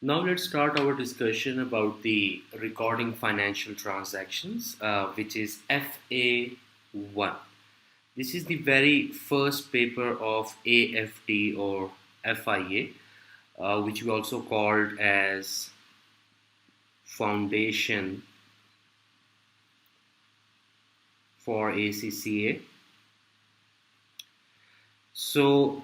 Now let's start our discussion about the recording financial transactions, which is FA1. This is the very first paper of AFD or FIA, which we also called as Foundation for ACCA. So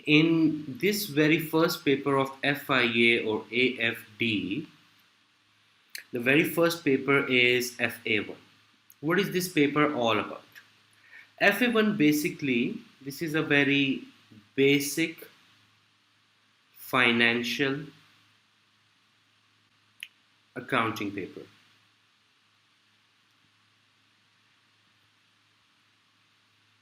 in this very first paper of FIA or AFD, the very first paper is FA1. What is this paper all about? FA1 basically, this is a very basic financial accounting paper.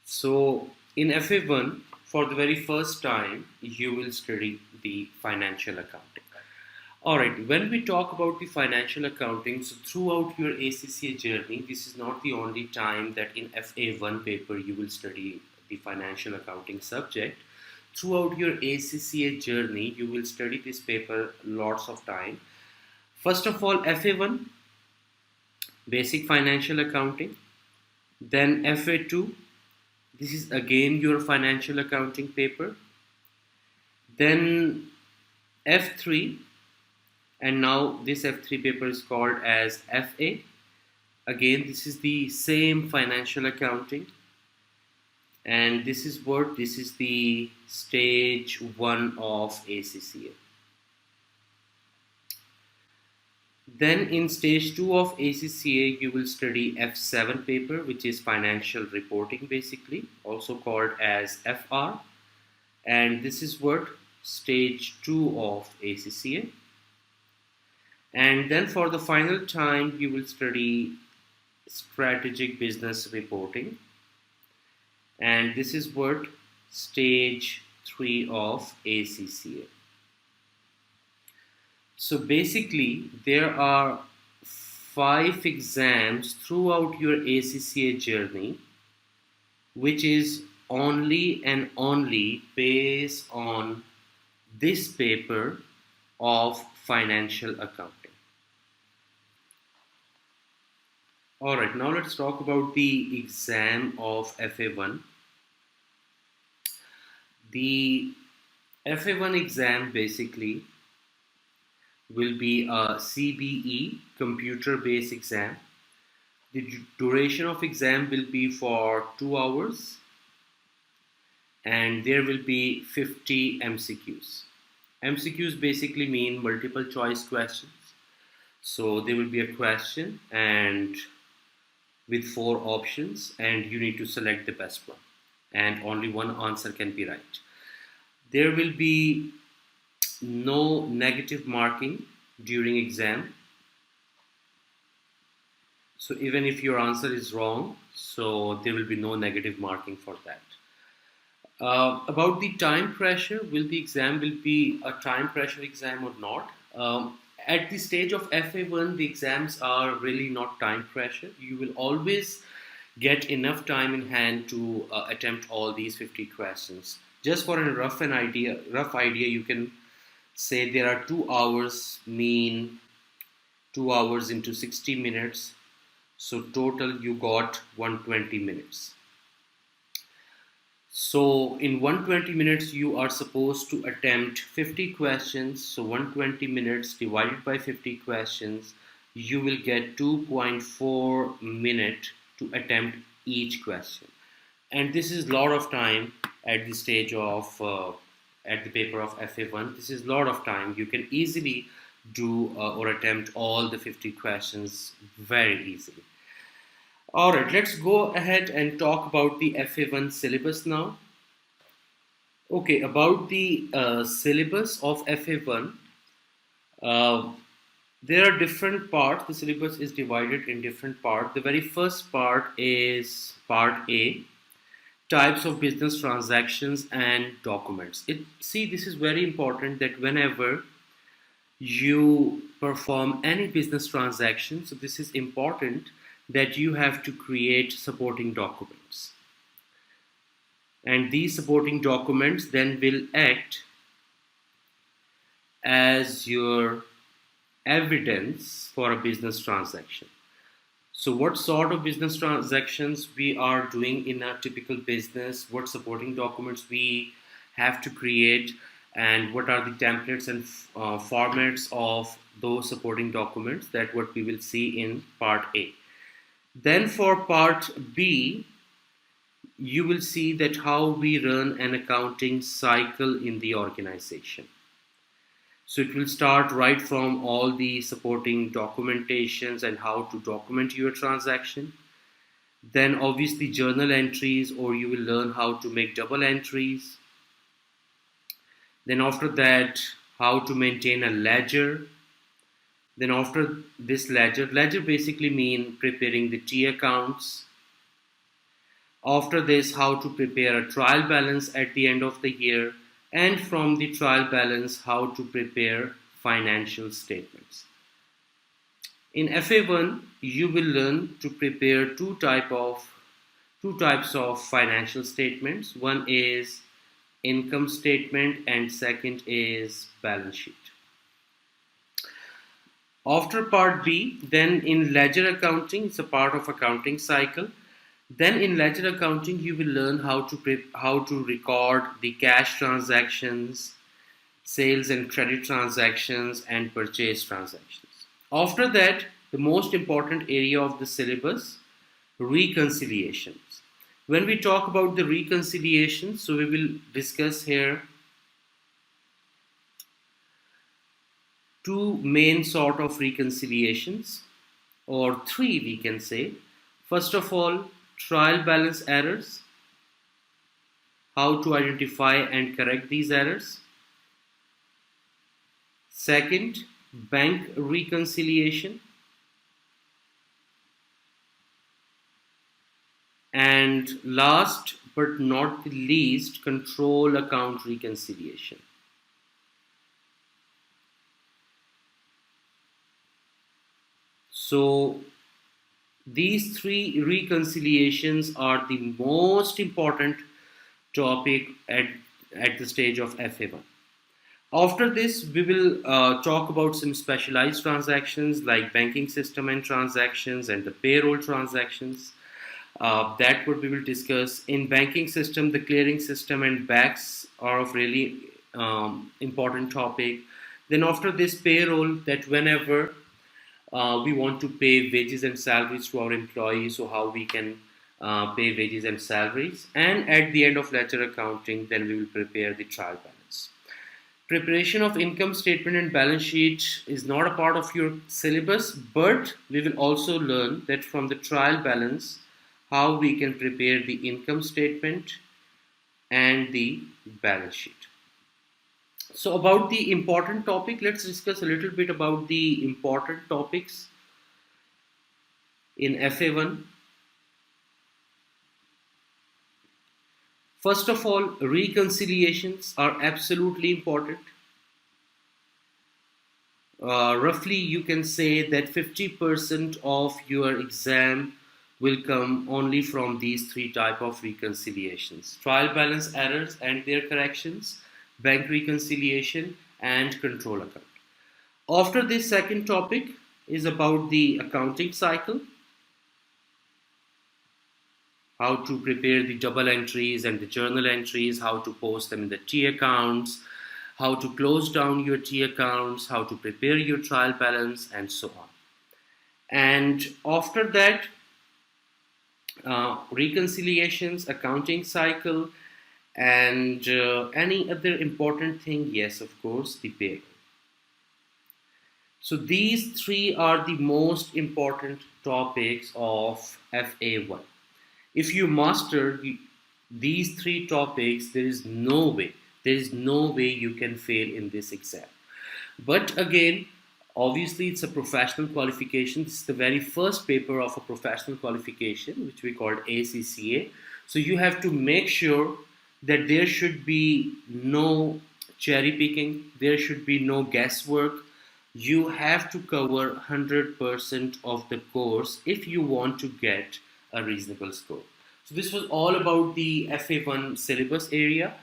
So in FA1, for the very first time, you will study the financial accounting. Alright, when we talk about the financial accounting, so throughout your ACCA journey, this is not the only time that in FA1 paper you will study the financial accounting subject. Throughout your ACCA journey, you will study this paper lots of time. First of all, FA1, basic financial accounting. Then FA2, this is again your financial accounting paper. Then F3, and now this F3 paper is called as FA. Again, this is the same financial accounting. And this is what? This is the stage 1 of ACCA. Then in stage 2 of ACCA, you will study F7 paper, which is financial reporting basically, also called as FR. And this is what? Stage 2 of ACCA. And then for the final time, you will study strategic business reporting. And this is what? Stage 3 of ACCA. So basically, there are 5 exams throughout your ACCA journey, which is only and only based on this paper of financial accounting. Alright, now let's talk about the exam of FA1. The FA1 exam basically will be a CBE, computer-based exam. The duration of exam will be for 2 hours and there will be 50 MCQs. MCQs basically mean multiple choice questions. So there will be a question and with 4 options and you need to select the best one and only one answer can be right. There will be no negative marking during exam. So even if your answer is wrong, so there will be no negative marking for that. About the time pressure, will the exam will be a time pressure exam or not? At the stage of FA1, the exams are really not time pressure. You will always get enough time in hand to attempt all these 50 questions. Just for a rough idea, you can say there are 2 hours, mean 2 hours into 60 minutes. So total you got 120 minutes. So in 120 minutes you are supposed to attempt 50 questions. So 120 minutes divided by 50 questions, you will get 2.4 minutes to attempt each question. And this is a lot of time at the stage of at the paper of FA1. This is a lot of time. You can easily do or attempt all the 50 questions very easily. Alright, let's go ahead and talk about the FA1 syllabus now. Okay, about the syllabus of FA1, there are different parts. The syllabus is divided in different parts. The very first part is part A, types of business transactions and documents. See, this is very important that whenever you perform any business transaction, so this is important that you have to create supporting documents. And these supporting documents then will act as your evidence for a business transaction. So what sort of business transactions we are doing in a typical business, what supporting documents we have to create, and what are the templates and formats of those supporting documents, that what we will see in part A. Then for part B, you will see that how we run an accounting cycle in the organization. So it will start right from all the supporting documentations and how to document your transaction. Then obviously journal entries, or you will learn how to make double entries. Then after that, how to maintain a ledger. Then after this ledger basically mean preparing the T accounts. After this, how to prepare a trial balance at the end of the year. And from the trial balance, how to prepare financial statements. In FA1, you will learn to prepare two types of financial statements. One is income statement and second is balance sheet. After part B, then in ledger accounting, it's a part of accounting cycle. Then in ledger accounting, you will learn how to record the cash transactions, sales and credit transactions, and purchase transactions. After that, the most important area of the syllabus, reconciliations. When we talk about the reconciliations, so we will discuss here two main sort of reconciliations, or three we can say. First of all, trial balance errors, how to identify and correct these errors. Second, bank reconciliation. And last but not the least, control account reconciliation. So these three reconciliations are the most important topic at the stage of FA1. After this, we will talk about some specialized transactions like banking system and transactions and the payroll transactions. That what we will discuss. In banking system, the clearing system and BACS are of really important topic. Then after this, payroll, that whenever we want to pay wages and salaries to our employees, so how we can pay wages and salaries. And at the end of ledger accounting, then we will prepare the trial balance. Preparation of income statement and balance sheet is not a part of your syllabus, but we will also learn that from the trial balance, how we can prepare the income statement and the balance sheet. So about the important topic, let's discuss a little bit about the important topics in FA1. First of all, reconciliations are absolutely important. Roughly, you can say that 50% of your exam will come only from these three types of reconciliations: trial balance errors and their corrections, bank reconciliation, and control account. After this, second topic is about the accounting cycle, how to prepare the double entries and the journal entries, how to post them in the T accounts, how to close down your T accounts, how to prepare your trial balance, and so on. And after that, reconciliations, accounting cycle, and any other important thing, yes, of course, the payroll. So these three are the most important topics of FA1. If you master these three topics, there is no way you can fail in this exam. But again, obviously it's a professional qualification. This is the very first paper of a professional qualification, which we called ACCA. So you have to make sure that there should be no cherry picking, there should be no guesswork. You have to cover 100% of the course if you want to get a reasonable score. So this was all about the FA1 syllabus area.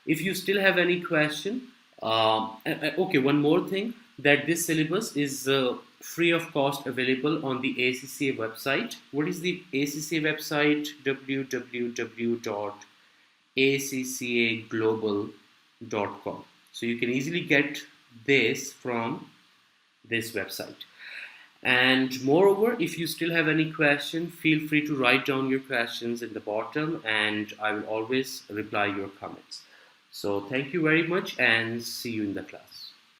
If you still have any question, Okay, one more thing, that this syllabus is free of cost, available on the ACCA website. What is the ACCA website? www.acccaglobal.com. So you can easily get this from this website. And moreover, if you still have any question, feel free to write down your questions in the bottom, and I will always reply your comments. So thank you very much, and see you in the class.